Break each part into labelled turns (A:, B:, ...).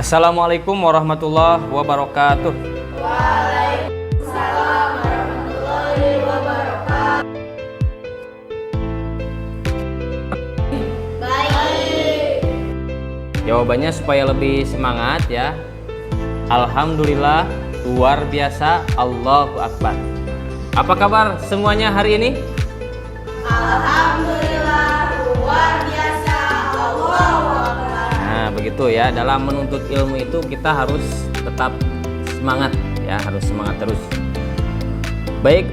A: Assalamualaikum warahmatullahi wabarakatuh.
B: Waalaikumsalam warahmatullahi wabarakatuh. Baik.
A: Jawabannya supaya lebih semangat ya. Alhamdulillah, luar biasa, Allahu Akbar. Apa kabar semuanya hari ini?
B: Alhamdulillah, luar biasa, Allahu Akbar.
A: Nah, begitu ya. Dalam menuntut ilmu itu kita harus tetap semangat ya, harus semangat terus. Baik,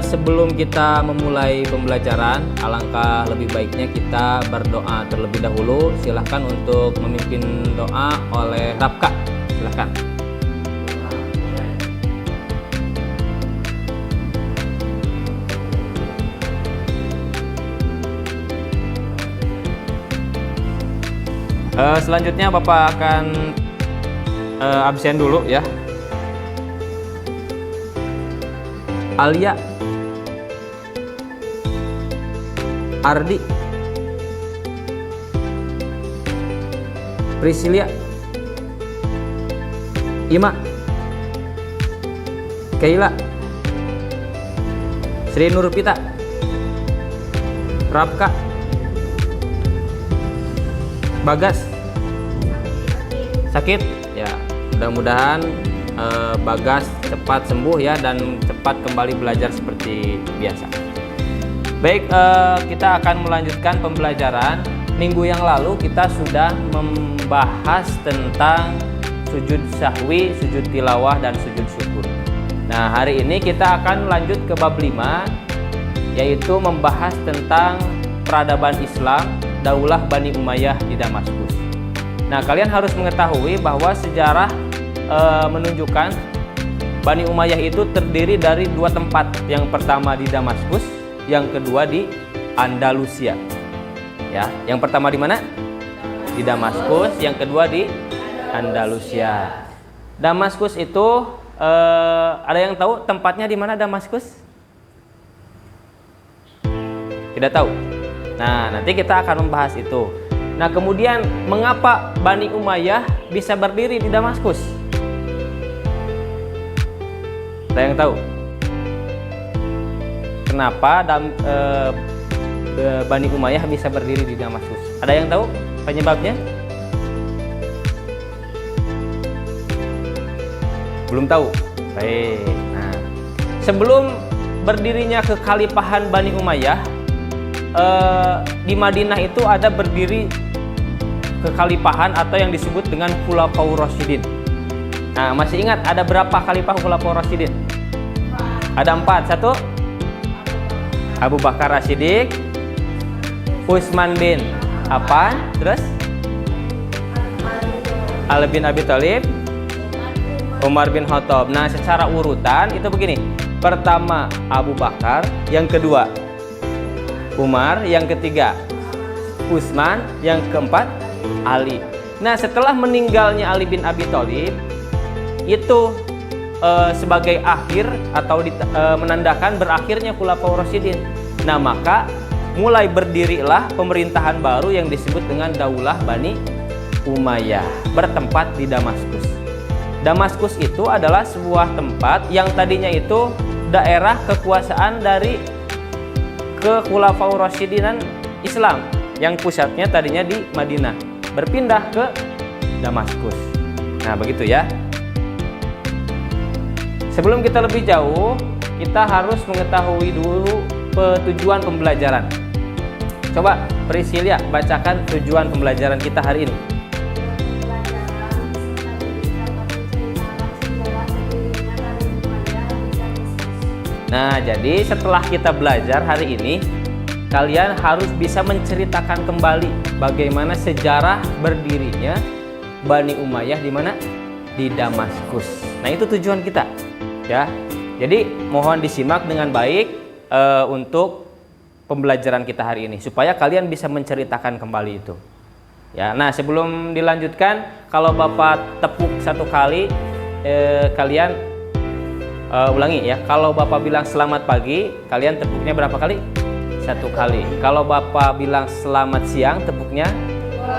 A: sebelum kita memulai pembelajaran, alangkah lebih baiknya kita berdoa terlebih dahulu. Silahkan untuk memimpin doa oleh Rabka. Silahkan. Selanjutnya Bapak akan absen dulu ya. Alia, Ardi, Priscilia, Ima, Keila, Sri Nurpita, Rabka, Bagas. Sakit? Ya, mudah-mudahan Bagas cepat sembuh ya dan cepat kembali belajar seperti biasa. Baik, kita akan melanjutkan pembelajaran. Minggu yang lalu kita sudah membahas tentang sujud sahwi, sujud tilawah, dan sujud syukur. Nah, hari ini kita akan lanjut ke bab 5, yaitu membahas tentang peradaban Islam Daulah Bani Umayyah di Damaskus. Nah, kalian harus mengetahui bahwa sejarah menunjukkan Bani Umayyah itu terdiri dari dua tempat. Yang pertama di Damaskus, yang kedua di Andalusia. Ya, yang pertama di mana? Di Damaskus, yang kedua di Andalusia. Damaskus itu ada yang tahu tempatnya di mana Damaskus? Tidak tahu. Nah, nanti kita akan membahas itu. Nah, kemudian mengapa Bani Umayyah bisa berdiri di Damaskus? Ada yang tahu? Kenapa Bani Umayyah bisa berdiri di Damaskus? Ada yang tahu penyebabnya? Belum tahu? Baik. Nah, sebelum berdirinya kekhalifahan Bani Umayyah, di Madinah itu ada berdiri kekhalifahan atau yang disebut dengan Khulafaur Rasyidin. Nah, masih ingat ada berapa khalifah Khulafaur Rasyidin? Ada 4. 1 Abu Bakar As-Siddiq, Utsman bin Affan, terus Ali bin Abi Thalib, Umar bin Khattab. Nah, secara urutan itu begini. Pertama Abu Bakar, yang kedua Umar, yang ketiga Utsman, yang keempat Ali. Nah, setelah meninggalnya Ali bin Abi Thalib itu sebagai akhir atau menandakan berakhirnya Khulafaur Rasyidin. Nah, maka mulai berdirilah pemerintahan baru yang disebut dengan Daulah Bani Umayyah bertempat di Damaskus. Damaskus itu adalah sebuah tempat yang tadinya itu daerah kekuasaan dari Khulafaur Rasyidinan Islam yang pusatnya tadinya di Madinah, berpindah ke Damaskus. Nah, begitu ya. Sebelum kita lebih jauh, kita harus mengetahui dulu tujuan pembelajaran. Coba Priscilia bacakan tujuan pembelajaran kita hari ini. Nah, jadi setelah kita belajar hari ini, kalian harus bisa menceritakan kembali bagaimana sejarah berdirinya Bani Umayyah di mana? Di Damaskus. Nah, itu tujuan kita. Ya, jadi mohon disimak dengan baik untuk pembelajaran kita hari ini supaya kalian bisa menceritakan kembali itu. Ya, nah sebelum dilanjutkan, kalau Bapak tepuk 1 kali, kalian ulangi ya. Kalau Bapak bilang selamat pagi, kalian tepuknya berapa kali? 1 kali. Kalau Bapak bilang selamat siang, tepuknya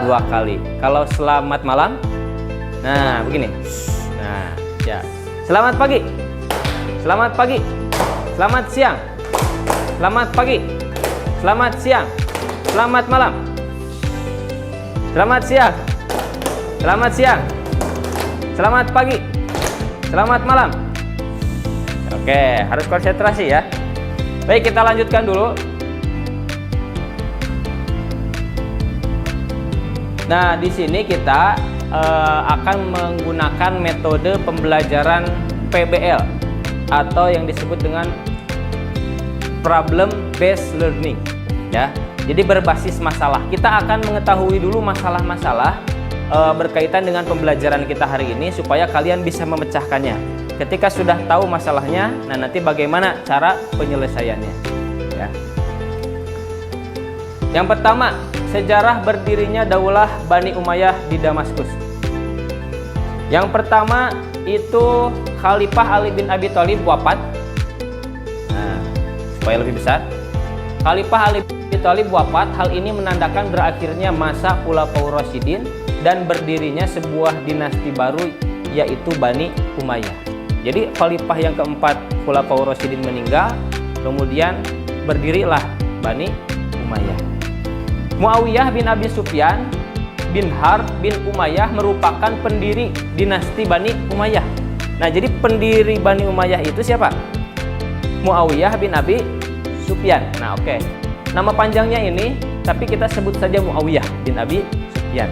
A: 2 kali. Kalau selamat malam, Nah, begini. Nah, ya. Selamat pagi. Selamat pagi. Selamat siang. Selamat pagi. Selamat siang. Selamat malam. Selamat siang. Selamat siang. Selamat pagi. Selamat malam. Oke, harus konsentrasi ya. Baik, kita lanjutkan dulu. Nah, di sini kita akan menggunakan metode pembelajaran PBL atau yang disebut dengan problem based learning ya. Jadi berbasis masalah. Kita akan mengetahui dulu masalah-masalah berkaitan dengan pembelajaran kita hari ini supaya kalian bisa memecahkannya. Ketika sudah tahu masalahnya, nah nanti bagaimana cara penyelesaiannya ya. Yang pertama, sejarah berdirinya Daulah Bani Umayyah di Damaskus. Yang pertama itu Khalifah Ali bin Abi Thalib wafat. Nah, supaya lebih besar, Khalifah Ali bin Abi Thalib wafat. Hal ini menandakan berakhirnya masa Khulafaur Rasyidin dan berdirinya sebuah dinasti baru yaitu Bani Umayyah. Jadi Khalifah yang keempat Khulafaur Rasyidin meninggal, kemudian berdirilah Bani Umayyah. Muawiyah bin Abi Sufyan bin Harb bin Umayyah merupakan pendiri dinasti Bani Umayyah. Nah, jadi pendiri Bani Umayyah itu siapa? Muawiyah bin Abi Sufyan. Nah, oke. Nama panjangnya ini, tapi kita sebut saja Muawiyah bin Abi Sufyan.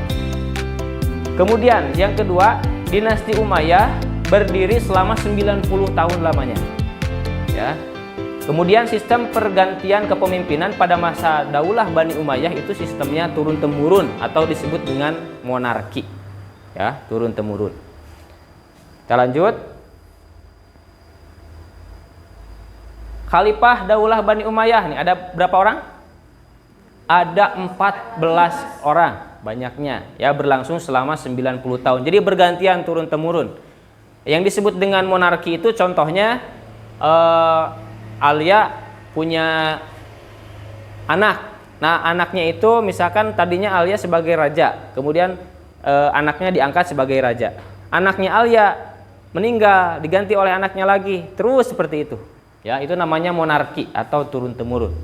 A: Kemudian yang kedua, dinasti Umayyah berdiri selama 90 tahun lamanya. Ya. Kemudian sistem pergantian kepemimpinan pada masa Daulah Bani Umayyah itu sistemnya turun-temurun atau disebut dengan monarki. Ya, turun-temurun. Kita lanjut. Khalifah Daulah Bani Umayyah nih ada berapa orang? Ada 14 orang banyaknya ya, berlangsung selama 90 tahun. Jadi bergantian turun-temurun. Yang disebut dengan monarki itu contohnya Alia punya anak. Nah, anaknya itu misalkan tadinya Alia sebagai raja, kemudian anaknya diangkat sebagai raja. Anaknya Alia meninggal, diganti oleh anaknya lagi, terus seperti itu. Ya, itu namanya monarki atau turun-temurun.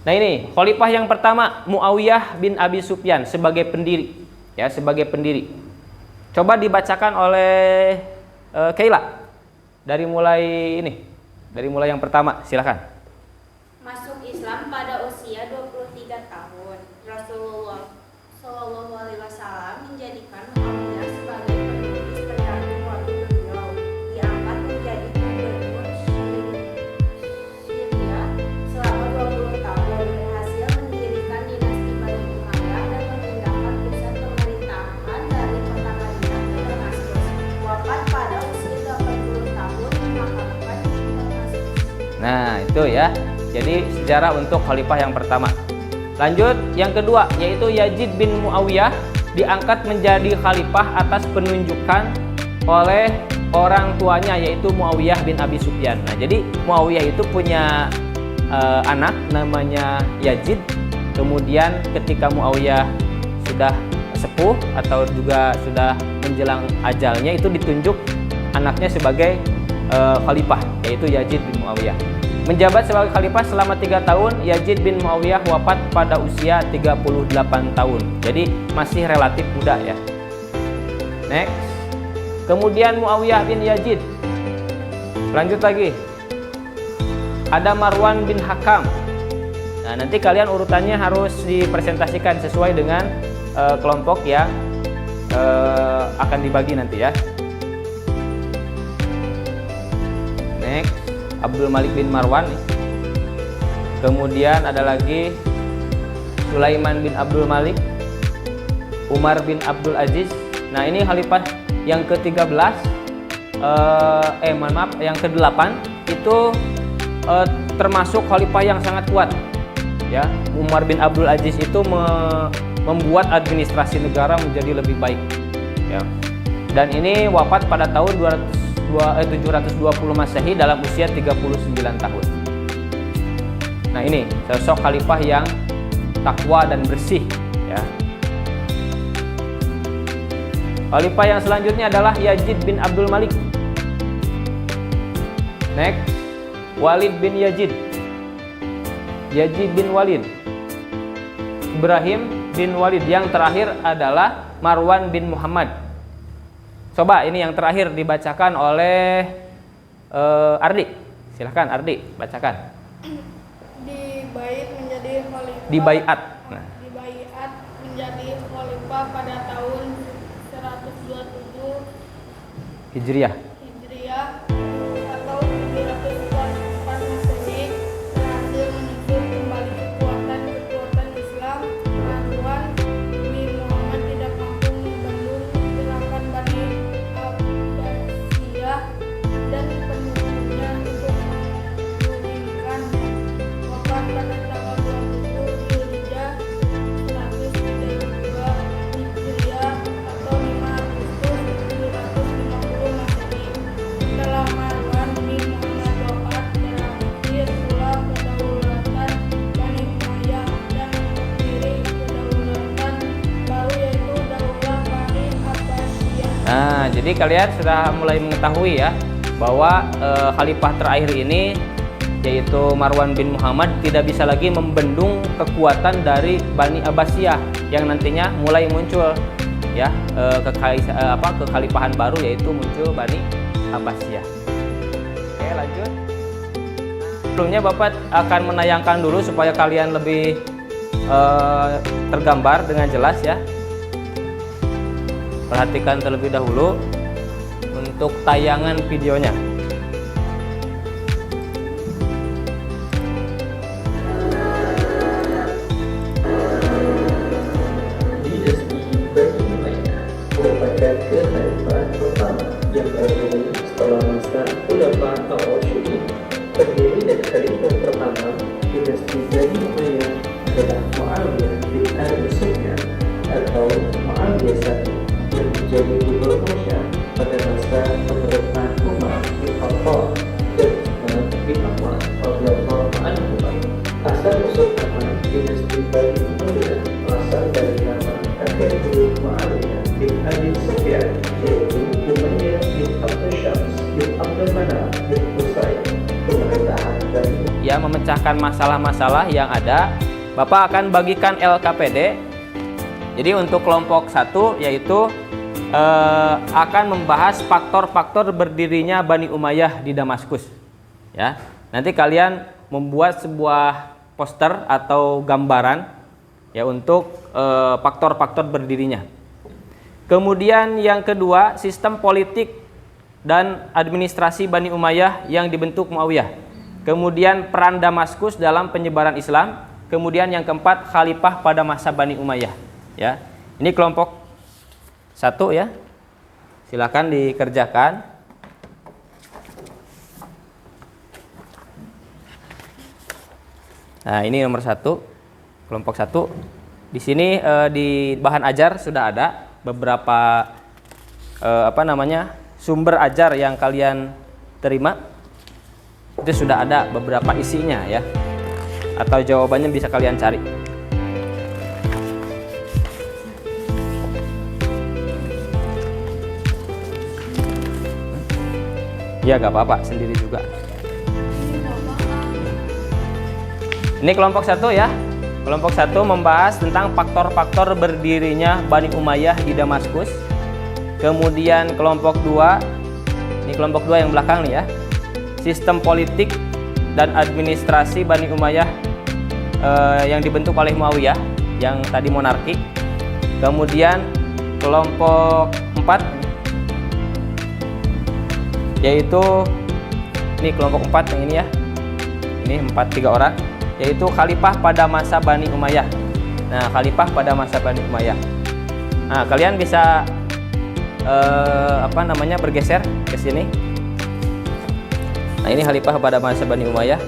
A: Nah, ini khalifah yang pertama Muawiyah bin Abi Sufyan sebagai pendiri, ya, sebagai pendiri. Coba dibacakan oleh Keila. Dari mulai yang pertama, silakan.
B: Masuk Islam pada usia 23 tahun. Rasulullah Shallallahu Alaihi Wasallam menjadikan Muawiyah sebagai penulis pendamping waktu beliau diangkat menjadi gubernur Syria selama 20 tahun. Berhasil mendirikan dinasti Bani Umayyah dan memindahkan pusat pemerintahan dari kota Madinah ke Damaskus. Wafat pada usia 80 tahun.
A: Nah, itu ya. Jadi sejarah untuk khalifah yang pertama. Lanjut, yang kedua yaitu Yazid bin Muawiyah diangkat menjadi khalifah atas penunjukan oleh orang tuanya yaitu Muawiyah bin Abi Sufyan. Nah, jadi Muawiyah itu punya anak namanya Yazid. Kemudian ketika Muawiyah sudah sepuh atau juga sudah menjelang ajalnya, itu ditunjuk anaknya sebagai khalifah yaitu Yazid bin Muawiyah. Menjabat sebagai khalifah selama 3 tahun. Yazid bin Muawiyah wafat pada usia 38 tahun. Jadi masih relatif muda ya. Next. Kemudian Muawiyah bin Yazid. Lanjut lagi. Ada Marwan bin Hakam. Nah, nanti kalian urutannya harus dipresentasikan sesuai dengan kelompok yang akan dibagi nanti ya. Next, Abdul Malik bin Marwan. Kemudian ada lagi Sulaiman bin Abdul Malik, Umar bin Abdul Aziz. Nah, ini khalifah yang ke-13, yang ke-8 itu termasuk khalifah yang sangat kuat. Ya, Umar bin Abdul Aziz itu membuat administrasi negara menjadi lebih baik. Ya. Dan ini wafat pada tahun 720 Masehi dalam usia 39 tahun. Nah, ini sosok khalifah yang takwa dan bersih ya. Khalifah yang selanjutnya adalah Yazid bin Abdul Malik. Next, Walid bin Yazid. Yazid bin Walid. Ibrahim bin Walid. Yang terakhir adalah Marwan bin Muhammad. Coba ini yang terakhir dibacakan oleh Ardi. Silahkan Ardi, bacakan.
C: Dibait menjadi khalifah.
A: Dibaiat. Nah.
C: Dibaiat menjadi khalifah pada tahun 127
A: Hijriah.
C: Hijriah atau 704 Masehi, berhasil menyusun kembali kekuatan Islam. Marwan bin Muhammad tidak mampu membendung gerakan Bani Abbasiyah dan pendukungnya untuk menggulingkannya. Wafat pada tanggal 20 Zulhijjah 132 Hijriah atau 5 Agustus 750 Masehi. Setelah Marwan bin Muhammad wafat, berakhir pula kedaulatan Bani Umayyah dan berdiri kedaulatan baru, yaitu Daulah Bani Abbasiyah.
A: Nah, jadi kalian sudah mulai mengetahui ya bahwa khalifah terakhir ini yaitu Marwan bin Muhammad tidak bisa lagi membendung kekuatan dari Bani Abbasiyah yang nantinya mulai muncul ya, kekhalifahan baru yaitu muncul Bani Abbasiyah. Oke, lanjut. Sebelumnya Bapak akan menayangkan dulu supaya kalian lebih tergambar dengan jelas ya. Perhatikan terlebih dahulu untuk tayangan videonya.
D: Dinasti Bani Umayyah merupakan kekhalifahan pertama yang berdiri setelah masa Khulafa ar-Rasyidin. Pendiri dan khalifah pertama dinasti Bani Umayyah adalah Muawiyah bin Abi Sufyan atau Muawiyah I yang menjadi gubernur Syam pada masa pemerintahan Umar bin Khattab dan Utsman bin Affan radhiyallahu anhu. Asal usul nama dinasti Bani Umayyah berasal dari nama kakek buyut Muawiyah bin Abi Sufyan, yaitu Umayyah bin Abdul Syams bin Abdul Manaf bin Qusay. Pemerintahan Bani
A: Ya, memecahkan masalah-masalah yang ada, Bapak akan bagikan LKPD. Jadi untuk kelompok 1 yaitu akan membahas faktor-faktor berdirinya Bani Umayyah di Damaskus. Ya, nanti kalian membuat sebuah poster atau gambaran ya untuk faktor-faktor berdirinya. Kemudian yang kedua, sistem politik dan administrasi Bani Umayyah yang dibentuk Muawiyah. Kemudian peran Damaskus dalam penyebaran Islam. Kemudian yang keempat, khalifah pada masa Bani Umayyah. Ya, ini kelompok 1 ya. Silakan dikerjakan. Nah, ini nomor 1, kelompok 1. Di sini di bahan ajar sudah ada beberapa sumber ajar yang kalian terima. Itu sudah ada beberapa isinya ya. Atau jawabannya bisa kalian cari. Ya, gak apa-apa, sendiri juga. Ini kelompok 1 ya. Kelompok 1 membahas tentang faktor-faktor berdirinya Bani Umayyah di Damaskus. Kemudian kelompok 2, ini kelompok 2 yang belakang nih ya. Sistem politik dan administrasi Bani Umayyah yang dibentuk oleh Muawiyah, yang tadi monarki. Kemudian kelompok 4 yaitu ini kelompok 4 yang ini ya. Ini 3 orang, yaitu khalifah pada masa Bani Umayyah. Nah, khalifah pada masa Bani Umayyah. Nah, kalian bisa bergeser ke sini. Nah, ini khalifah pada masa Bani Umayyah.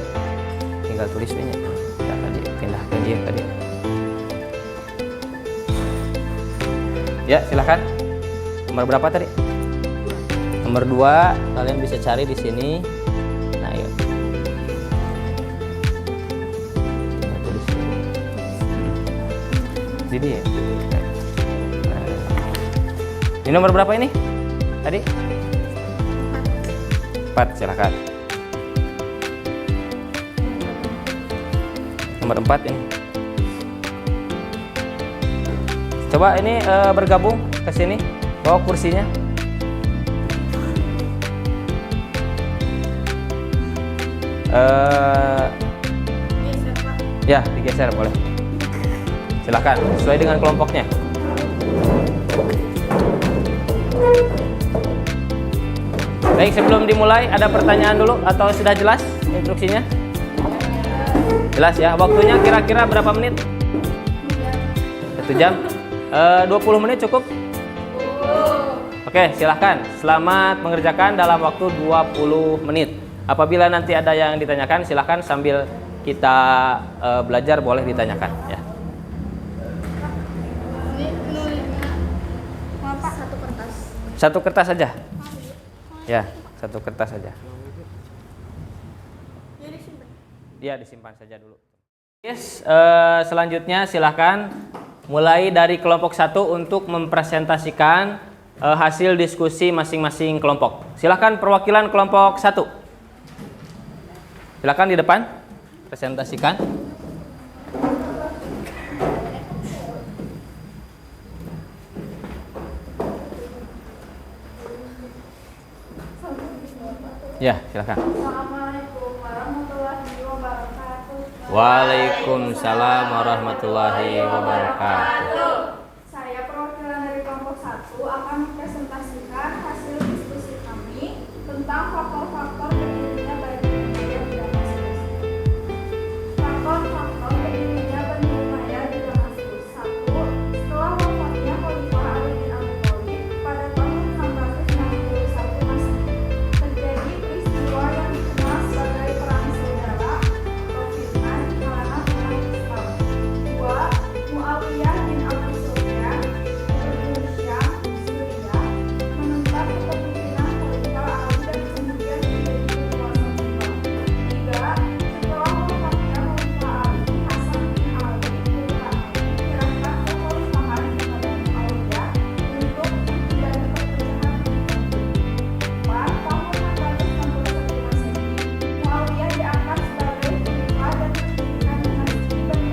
A: Tinggal tulis ini. Kita tadi pindah ke dia tadi. Ya, silahkan. Nomor berapa tadi? Nomor 2, kalian bisa cari di sini. Nah, yuk. Tulis. Jadi ya. Ini nomor berapa ini? Tadi? 4, silakan. Nomor 4 ini. Coba ini bergabung ke sini, bawa kursinya. Ya, digeser boleh. Silakan, sesuai dengan kelompoknya. Baik, sebelum dimulai ada pertanyaan dulu atau sudah jelas instruksinya? Jelas ya. Waktunya kira-kira berapa menit? 1 jam. 20 menit cukup? Oke, silahkan. Selamat mengerjakan dalam waktu 20 menit. Apabila nanti ada yang ditanyakan, silahkan sambil kita belajar boleh ditanyakan ya. Satu kertas saja. Ya, satu kertas saja. Ya, disimpan saja dulu. Yes, selanjutnya silahkan mulai dari kelompok 1 untuk mempresentasikan hasil diskusi masing-masing kelompok. Silahkan perwakilan kelompok 1. Silahkan di depan presentasikan. Ya, silakan.
C: Assalamualaikum warahmatullahi wabarakatuh.
A: Waalaikumsalam warahmatullahi wabarakatuh.
C: Saya perwakilan dari kelompok 1 akan mempresentasikan hasil diskusi kami tentang faktor-faktor berdirinya Bani Umayyah di Damaskus. Faktor-faktor berdirinya Bani Umayyah di Damaskus. 1. Setelah wafatnya Khalifah Ali bin Abi Thalib pada tahun 661 Masehi, terjadi peristiwa yang dikenal sebagai Perang Saudara atau fitnah di kalangan umat Islam. 2. Muawiyah bin Abu Sufyan, Gubernur Syam, Suriah, menentang kepemimpinan Khalifah Ali dan kemudian menjadi penguasa Islam. 3. Setelah wafatnya Khalifah Ali, Hasan bin Ali menyerahkan kekhalifahan kepada Muawiyah untuk menghindari perpecahan di Islam. 4. Tahun 661 Masehi, Muawiyah diangkat sebagai khalifah dan mendirikan dinasti Bani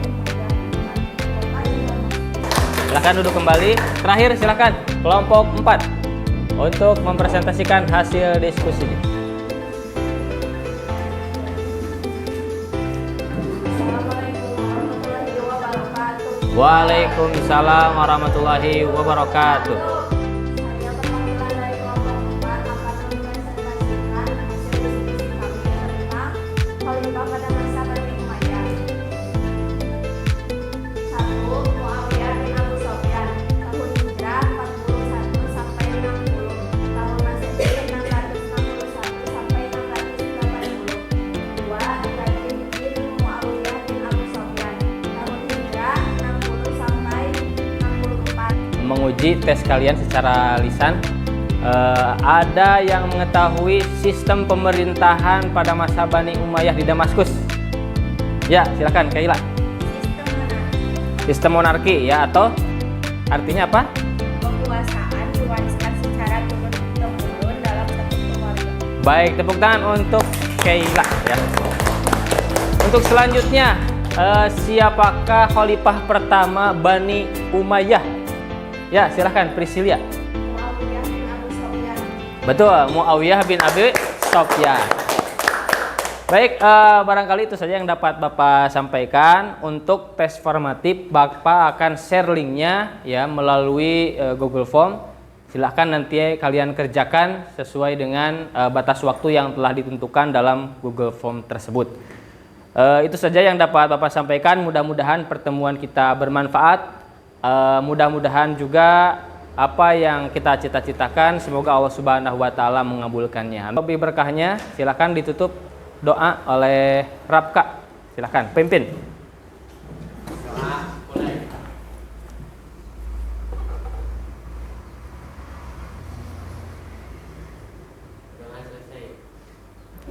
C: Umayyah di kota Damaskus.
A: Silakan duduk kembali. Terakhir silakan kelompok 4 untuk mempresentasikan hasil diskusinya.
C: Assalamualaikum warahmatullahi wabarakatuh.
A: Waalaikumsalam warahmatullahi wabarakatuh.
C: Saya perwakilan dari kelompok 4 akan mempresentasikan hasil diskusi kami tentang khalifah pada masa Bani Umayyah. 1. Muawiyah bin Abu Sufyan, tahun hijrah 41 sampai 60, tahun Masehi 661 sampai 680. 2. Ibrahim bin Muawiyah bin Abu Sufyan, tahun hijrah 60 sampai 64.
A: Menguji tes kalian secara lisan. Ada yang mengetahui sistem pemerintahan pada masa Bani Umayyah di Damaskus? Ya, silakan Kaila. Sistem monarki ya, atau artinya apa?
B: Kekuasaan diwariskan secara turun-temurun dalam satu keluarga.
A: Baik, tepuk tangan untuk Kaila ya. Untuk selanjutnya, siapakah khalifah pertama Bani Umayyah? Ya, silakan Priscilia.
C: Muawiyah bin Abu Sufyan.
A: Betul, Muawiyah bin Abi Sufyan. Baik, barangkali itu saja yang dapat Bapak sampaikan. Untuk tes formatif, Bapak akan share linknya ya melalui Google Form. Silahkan nanti kalian kerjakan sesuai dengan batas waktu yang telah ditentukan dalam Google Form tersebut. Itu saja yang dapat Bapak sampaikan. Mudah-mudahan pertemuan kita bermanfaat. Mudah-mudahan juga apa yang kita cita-citakan semoga Allah Subhanahu wa taala mengabulkannya. Lebih berkahnya silakan ditutup doa oleh Rabka. Silakan pimpin.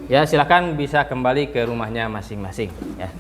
A: Ya, silakan bisa kembali ke rumahnya masing-masing ya.